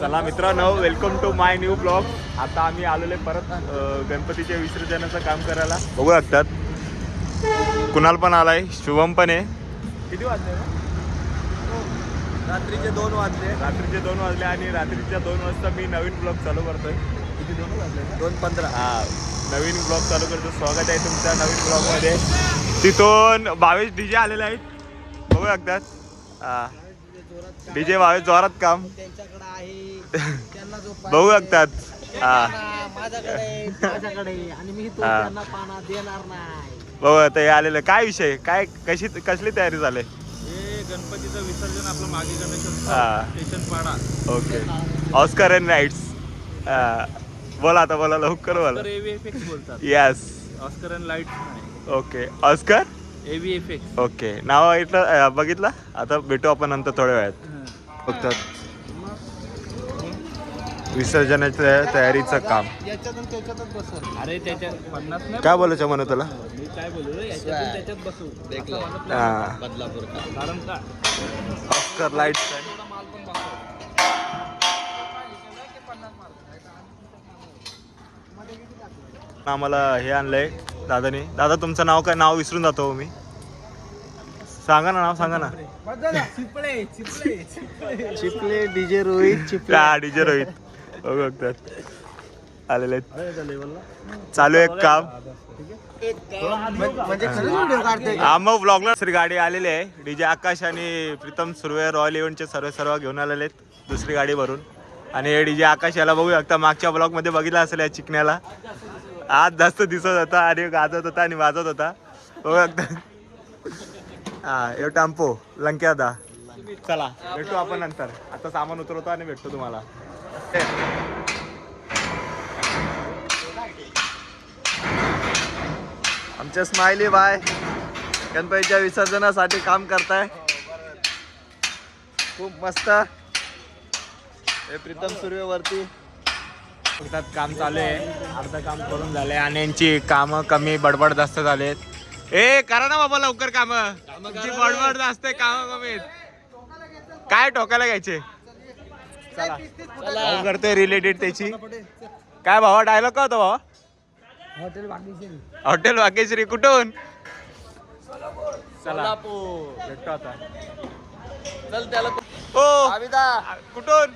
चला मित्रांनो, welcome to my new blog. आता आम्ही आलेले परत गणपतीच्या विसर्जनाचं काम करायला. बघू शकतात कुणाल पण आलाय, शुभम पण आहे. किती वाजले? रात्रीचे 2 वाजले. रात्रीचे 2 वाजले आणि रात्रीच्या 2 वाजता मी नवीन ब्लॉग चालू करतोय. किती 2 वाजले? 2:15. हा, नवीन ब्लॉग चालू करतो. स्वागत आहे तुमच्या नवीन ब्लॉगमध्ये. तिथून 22 डीजे आलेले आहेत, बघू शकतात. हा, डीजे 22 जोरात काम त्यांच्याकडे आहे, त्यांना जो बघू शकतात. हा, माझ्याकडे आणि मी तो त्यांना पाना देणार नाही. बघू आता हे आलेलं. काय विषय, काय कसली तयारी झाली? हे गणपतीचं विसर्जन आपलं मागे गणेश स्टेशन पाडा. Okay, Oscar and rights. बोला आता, बोला लवकर बोला. AVFX बोलतात. यस, ऑस्कर अँड लाईट्स नाही, ओके. Oscar AVFX. ओके, नाव ऐकलं, बघितलं. आता भेटू आपण नंतर थोड्या वेळात. बघतात विसर्जनाच्या तयारीचं काम. याच्यातून त्याच्यातच बसल. अरे त्याच्यात 50 नाही. काय बोलायचं म्हणू तुला? मी काय बोलू याच्यातून त्याच्यात बसू. हा, बदलापूर कारण का ऑस्कर लाईट्स. माल पण बसव. आम्हाला हे आणलंय दादाने. दादा तुमचं नाव काय? नाव विसरून जातो मी. सांगा ना, नाव सांगा ना. चिपले डीजे रोहित चिपले. का डीजे रोहित बघू बघतात आलेले आहेत. चालू आहे काम. म्हणजे खरंच व्हिडिओ काढते. हा, मग व्लॉगला दुसरी गाडी आलेली आहे. डीजे आकाश आणि प्रीतम सुर्वे रॉयल इव्हेंटचे सर्व घेऊन आलेले आहेत दुसरी गाडी भरून. आणि हे डीजे आकाश याला बघू शकता, मागच्या ब्लॉग मध्ये बघितला असेल या चिकण्याला. आज जास्त दिसत होता आणि गाजत होता आणि वाजत होता, बघू शकता. हा, हे टेम्पो लंक्यादा. चला भेटू आपण नंतर. आता सामान उतरवतो आणि भेटतो तुम्हाला. आमच्या स्माइली बाय गणपतीच्या विसर्जनासाठी काम करताय. खूप मस्त. हे प्रीतम सुर्वे वरती काम चालू आहे. अर्ध काम करून झाले आणि यांची कामं कमी, बडबड जास्त झालेत. ए करा ना बाबा लवकर काम. तुमची बडबड जास्त आहे, काम कमी. काय टोकायला घ्यायचे? चला भाऊ करतोय रिलेटेड त्याची. काय भावा डायलॉग का होता भावा? हॉटेल वागेश्री. कुठून? चला भेटतो आता. चल त्याला ओ आविदा. कुठून?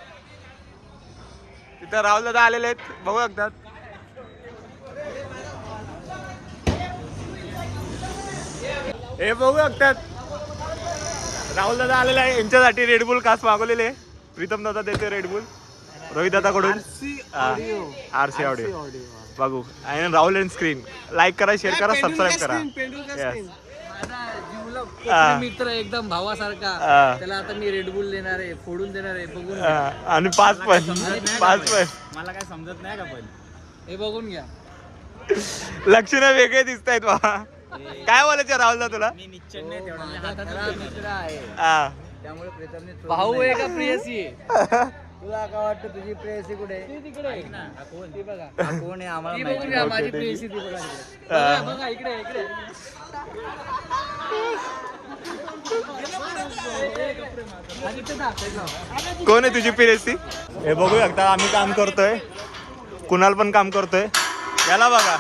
तिथं राहुल दादा आलेले आहेत, बघू शकतात. हे बघू शकतात राहुल दादा आलेले आहे. यांच्यासाठी रेडबुल खास मागवलेले. प्रीतम दादा देते रेडबुल रोहित दादा कडून. RC ऑडिओ बघू. आणि राहुल अँड स्क्रीन. लाईक करा, शेअर करा, सबस्क्राईब करा. मित्र एकदम भावासारखा. त्याला आता मी रेडबुल देणार आहे, फोडून देणार आहे. बघून आणि 5 पण. मला काय समजत नाही का पण. हे बघून घ्या. लक्षणं वेगळे दिसत आहेत बाबा. काय बोलायचं राहुल दादा तुला? मी निश्चय नाही तेवढा. मित्र आहे हा, त्यामुळे प्रीतमने भाऊ आहे का प्रेयसी आहे? तुला काय वाटतं तुझी प्रेयसी कुठे आहे? तिकडे कोण आहे ती आम्हाला बघून माहिती घ्या, ओके, माझी ठीक आहे. प्रेयसी ती बघा. बघा इकडे इकडे. कोण आहे तुझी पिरेसी? हे बघू शकता आम्ही काम करतोय. कुणाल पण काम करतोय. याला बघा,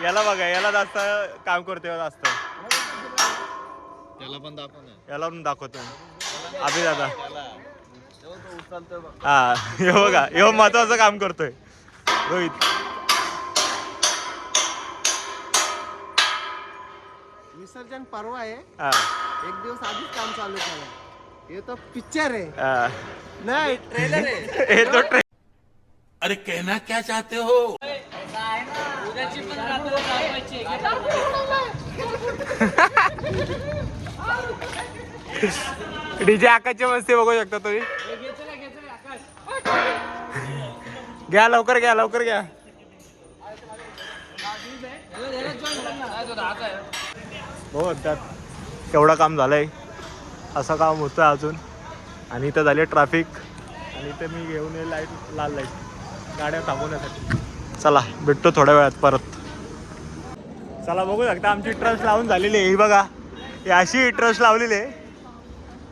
याला बघा, याला जास्त काम करतोय जास्त. त्याला पण दाखव ना. याला पण दाखवतोय अभि दादा. हा, हे बघा, हे महत्वाचं काम करतोय रोहित. विसर्जन पर्व आहे. हा, 1 दिवस आधीच काम चालू केलं. हे तर पिक्चर आहे. हा. नाही ट्रेलर आहे. हे तो अरे कहना क्या चाहते हो? उद्याची पण रात्र चालवायची. डीजे आकाशचे मस्ती बघू शकता तुम्ही. घ्या लवकर, घ्या लवकर, घ्या. हो त्यात केवढं काम झालंय. असं काम होतं अजून. आणि इथं झाले ट्रॅफिक. आणि इथं मी घेऊन ये लाईट, लाल लाईट गाड्या थांबवण्यासाठी. चला भेटतो थोड्या वेळात परत. चला बघू शकता आमची ट्रस्ट लावून झालेली आहे. ही बघा, ही अशी ट्रस्ट लावलेली आहे.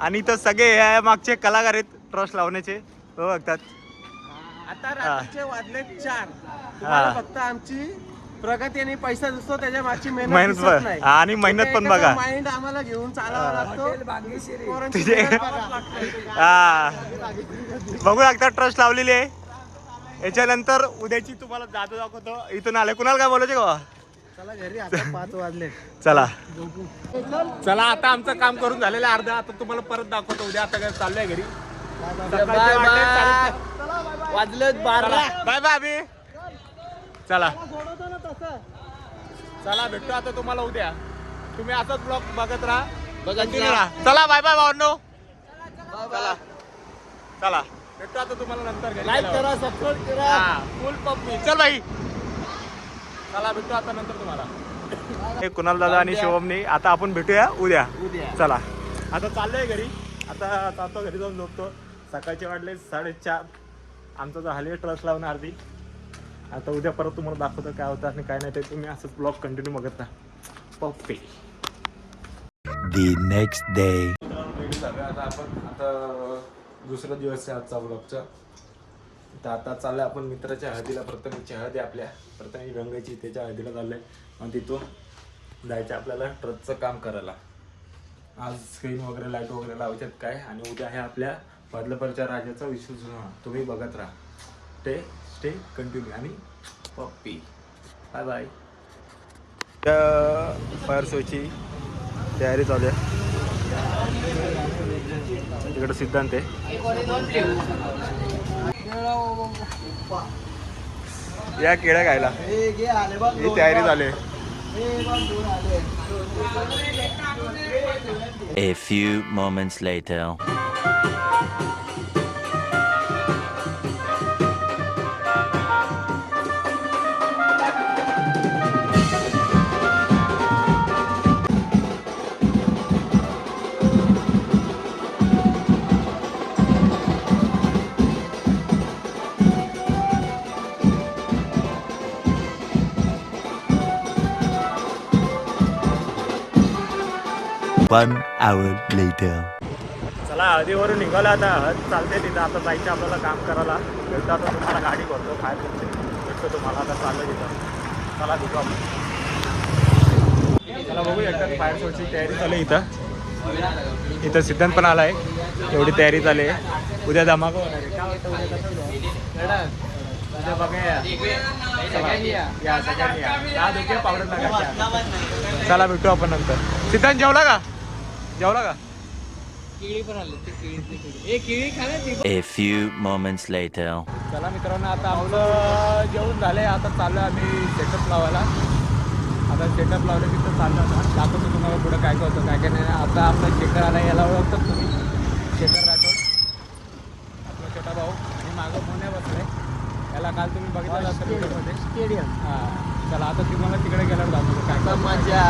आणि इथं सगळे या मागचे कलाकार आहेत ट्रस्ट लावण्याचे हो बघतात. आता रात्रीचे वाजले 4. तुम्हाला फक्त आमची प्रगती आणि पैसा दिसतो, त्याच्या मागची मेहनत दिसत नाही. आणि मेहनत पण बघा. माइंड आम्हाला घेऊन चालावा लागतो. पोरांची तुझे मेहनत करावं लागतं. हा बघू लागतात ट्रस्ट लावलेली आहे. याच्यानंतर उद्याची तुम्हाला जादू दाखवतो. इथून आले कुणाला काय बोलायचे का? चला घरी, आता 5 वाजले. चला चला आता आमचं काम करून झालेलं आहे अर्धा. आता तुम्हाला परत दाखवतो उद्या. आता काय चाललंय घरी. वाजलेत 12. बाय बाय अभि. चला चला भेटतो आता तुम्हाला उद्या. तुम्ही असंच ब्लॉग बघत राहा. Continue राहा. चला बाय बाय भावनो. चला चला भेटतो आता तुम्हाला नंतर घरी. लाईक करा, सबस्क्राईब करा. फुल पप्पी. चल बाई चला भेटतो आता नंतर तुम्हाला. हे कुणाल दादा आणि शिवमनी. आता आपण भेटूया उद्या. चला आता चाललोय घरी. आता जातो घरी जाऊन झोपतो. सकाळचे वाटले 4:30. आमचं झाले ट्रस्ट लावून अर्धी. आता उद्या परत तुम्हाला दाखवतो काय होतं आणि काय नाही ते. तुम्ही असंच ब्लॉग कंटिन्यू बघत राहा. पप्पी. The next day. आता आपण आता दुसरा दिवस आहे आजचा ब्लॉगचा. तर आता चाललंय आपण मित्राच्या हळदीला. प्रथमेशची हळदी आपल्या प्रथमेश रंगाची, त्याच्या हळदीला चाललंय. आणि तिथून जायचं आपल्याला ट्रस्टचं काम करायला. आज स्क्रीन वगैरे लाईट वगैरे लावायच्यात काय. आणि उद्या आहे आपल्या बदलापूरच्या राजाचा विश्वसुना. तुम्ही बघत राहा. स्टे कंटिन्यू आणि पप्पी. Bye bye. त्या फायर शोची तयारी चालू आहे. तिकडे सिद्धांत आहे. या केळ्या खायला ही तयारी झाली. A few moments later. One hour later. चला हळदीवरून निघाला. आता हळद चालते तिथं. आता जायचं आपल्याला काम करायला. भेटतो आता तुम्हाला. गाडी भरतो काय करते भेटतो तुम्हाला. आता चाललं तिथं. चला भेटू आपण. चला बघू एकदा फायर शोची तयारी चालू आहे इथं. इथं सिद्धांत पण आला आहे. एवढी तयारी चालू आहे. उद्या धमाका होणार आहे. काय वाटतं उद्या उद्या बघा. चला या सगळ्यांनी या. देखील पावडर टाकायची. चला भेटू आपण नंतर. सिद्धांत जेवला का? जेवला का? केळी पण आले ते. केळी केळी खा ना ती. A few moments later. चला मित्रांनो आता आमचं जेवण झालंय. आता चाललो आम्ही सेटअप लावायला. आता सेटअप लावलं तिथं चाललं. आता दाखवतो तुम्हाला पुढं काय काय होतं काय काय नाही. आता आपला शेखर आला. याला ओळखतात तुम्ही. शेखर राठोड आपला छोटा भाऊ. आणि मागं पुण्या बसलाय. याला काल तुम्ही बघितलं असतं व्हिडिओमध्ये. स्टेडियम. हां चला आता तुम्हाला तिकडे गेल्यावर दाखवतो काय काय. मजा.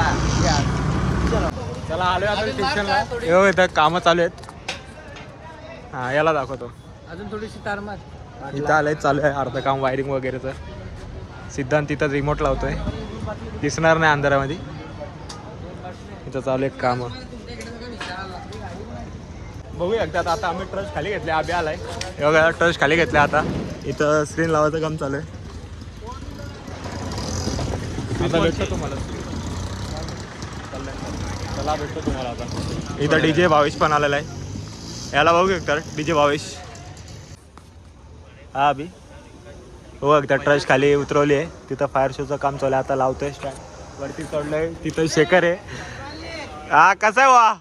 चला आलो आता स्टेशनला. हो इथं कामं चालू आहेत. हां याला दाखवतो. अजून थोडीशी तार मार. इथं आलंय चालू आहे अर्धं काम वायरिंग वगैरेचं. सिद्धांत तिथं रिमोट लावतोय. दिसणार नाही अंधारामध्ये. इथं चालू आहे काम. बघूया एकदा. आता आम्ही ट्रस्ट खाली घेतले. आबी आलाय. बघा ट्रस्ट खाली घेतले. आता इथं स्क्रीन लावायचं काम चालू आहे. आता भेटतो तुम्हाला. चला भेटतो तुम्हाला आता. इथं DJ भावेश पण आलेला आहे. याला बघू एकदा. DJ भावेश. हा अभि हो एकदा ट्रस्ट खाली उतरवली आहे. तिथं फायर शोचं काम चालू आहे. आता लावतोय स्टँड. वरती चढलंय. तिथं शेखर आहे. हा कसं आहे वा.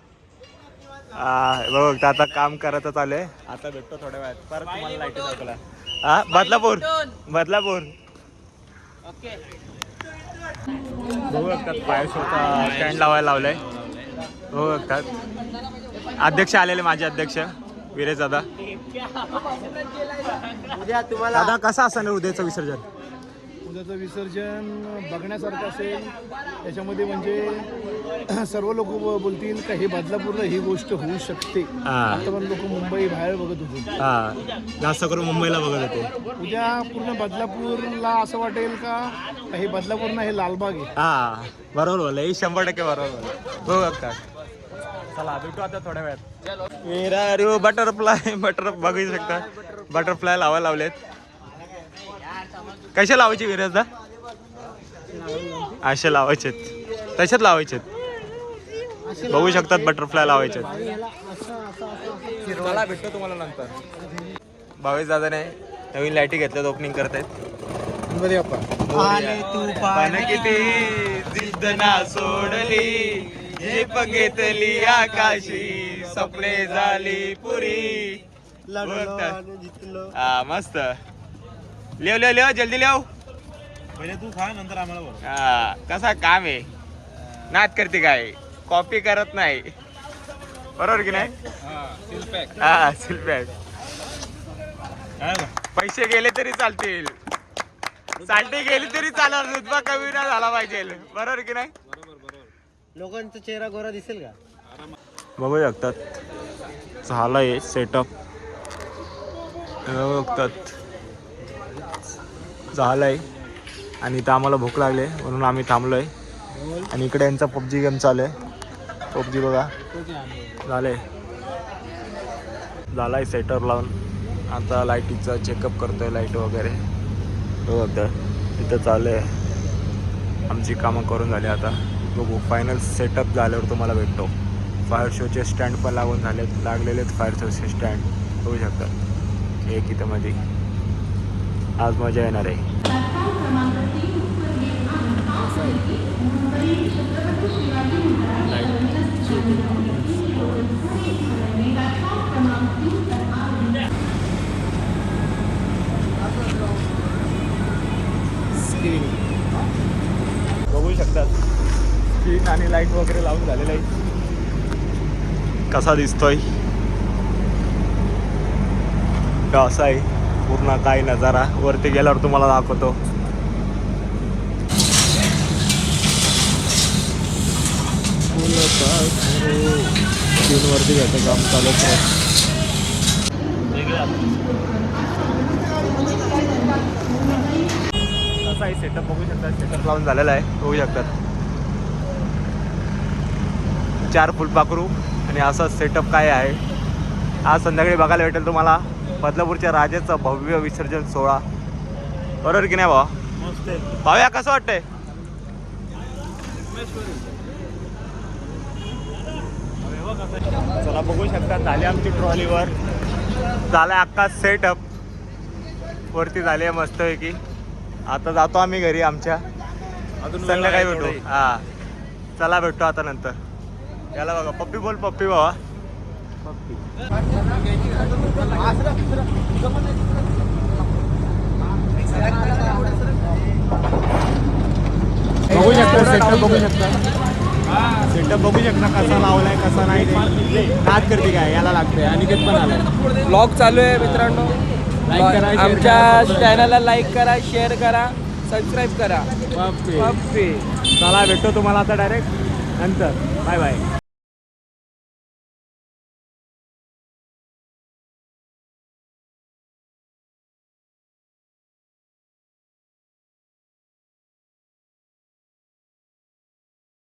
हा बघ आता काम करायचं चालू आहे. आता भेटतो थोड्या वेळात. परत तुम्हाला लाईट दाखवला. हा बदलापूर. बघू बघतात फायर शोचा स्टँड लावायला लावलाय. हो बघतात अध्यक्ष आलेले माझे अध्यक्ष विरेश दादा. उद्या तुम्हाला दादा कसा असणार उद्याचं विसर्जन? उद्याचं विसर्जन बघण्यासारखं असेल. त्याच्यामध्ये म्हणजे सर्व लोक बोलतील का हे बदलापूरला ही गोष्ट होऊ शकते. आता पण लोक मुंबई बाहेर बघत होते. हा जास्त करून मुंबईला बघत होते. उद्या पूर्ण बदलापूरला असं वाटेल का हे बदलापूर ना हे लालबाग आहे. हा बरोबर बोलला. हे 100% बरोबर बोलला. हो बघतात चला भेटू आता थोड्या वेळात. मेरा बटरफ्लाय बघू शकता बटरफ्लाय लावायला लावलेत. कशा लावायची गरज असे लावायचे तशाच लावायचे बघू शकतात बटरफ्लाय लावायचे. चला भेटतो तुम्हाला नंतर. भावेश दादाने नवीन लाईटी घेतल्यात ओपनिंग करतायत. पान किती जिद्द ना सोडली झेप घेतली आकाशी स्वप्ने झाली पुरी. हा मस्त लिव जल्दी लिव. पहिले तू खा नंतर आम्हाला बोल. हा कसा काम आहे नाद करते काय कॉपी करत नाही बरोबर की नाही. हा सील पॅक पैसे गेले तरी चालतील साठी गेली तरी चालेल रुतबा कमी नाही झाला पाहिजे बरोबर की नाही. लोकांचा चेहरा गोरा दिसेल का. बघू शकतात झालंय सेटअप बघू शकतात झालंय आणि इथं आम्हाला भूक लागली म्हणून आम्ही थांबलोय. आणि इकडे यांचा पबजी गेम चालू आहे. पबजी बघा झालाय सेटअप लावून. आता लाईटीचं चेकअप करतोय लाईट वगैरे बघा इथं चालू आहे. आमची कामं करून झाली आता बघू फायनल सेटअप झाल्यावर तुम्हाला भेटतो. फायर शोचे स्टँड पण लागलेले फायर शोचे स्टँड बघू शकतात. एक इथं मध्ये आज मजा येणार आहे. बघू शकतात स्क्रीन आणि लाईट वगैरे लावून झालेलं आहे. कसा दिसतोय कसा आहे पूर्ण काय नजारा वरती गेल्यावर तुम्हाला दाखवतो. वरती घ्यायचं काम चालू आहे. कसा आहे सेटअप बघू शकतात. सेटअप लावून झालेला आहे बघू शकतात. 4 फुलपाखरू आणि असा सेटअप काय आहे आज संध्याकाळी बघायला भेटेल तुम्हाला. बदलापूरच्या राजाचा भव्य विसर्जन सोहळा बरोबर की नाही भावा. भाव्या कसं वाटतंय. चला बघू शकता झाली आमची ट्रॉलीवर झालाय अख्खा सेटअप वरती झाली आहे मस्त आहे की. आता जातो आम्ही घरी आमच्या संध्याकाळी भेटू. हा चला भेटतो आता नंतर. याला बघा पप्पी बोल पप्पी बाबा पप्पी. बघू शकता सेटअप बघू शकता. सेटअप बघू शकता कसा लावलाय कसा नाही नाद करते काय याला लागतंय. अनिकेत पण आलाय. ब्लॉग चालू आहे मित्रांनो. लाईक करा आमच्या चॅनलला लाईक करा शेअर करा सबस्क्राईब करा. चला भेटतो तुम्हाला आता डायरेक्ट नंतर. Bye bye.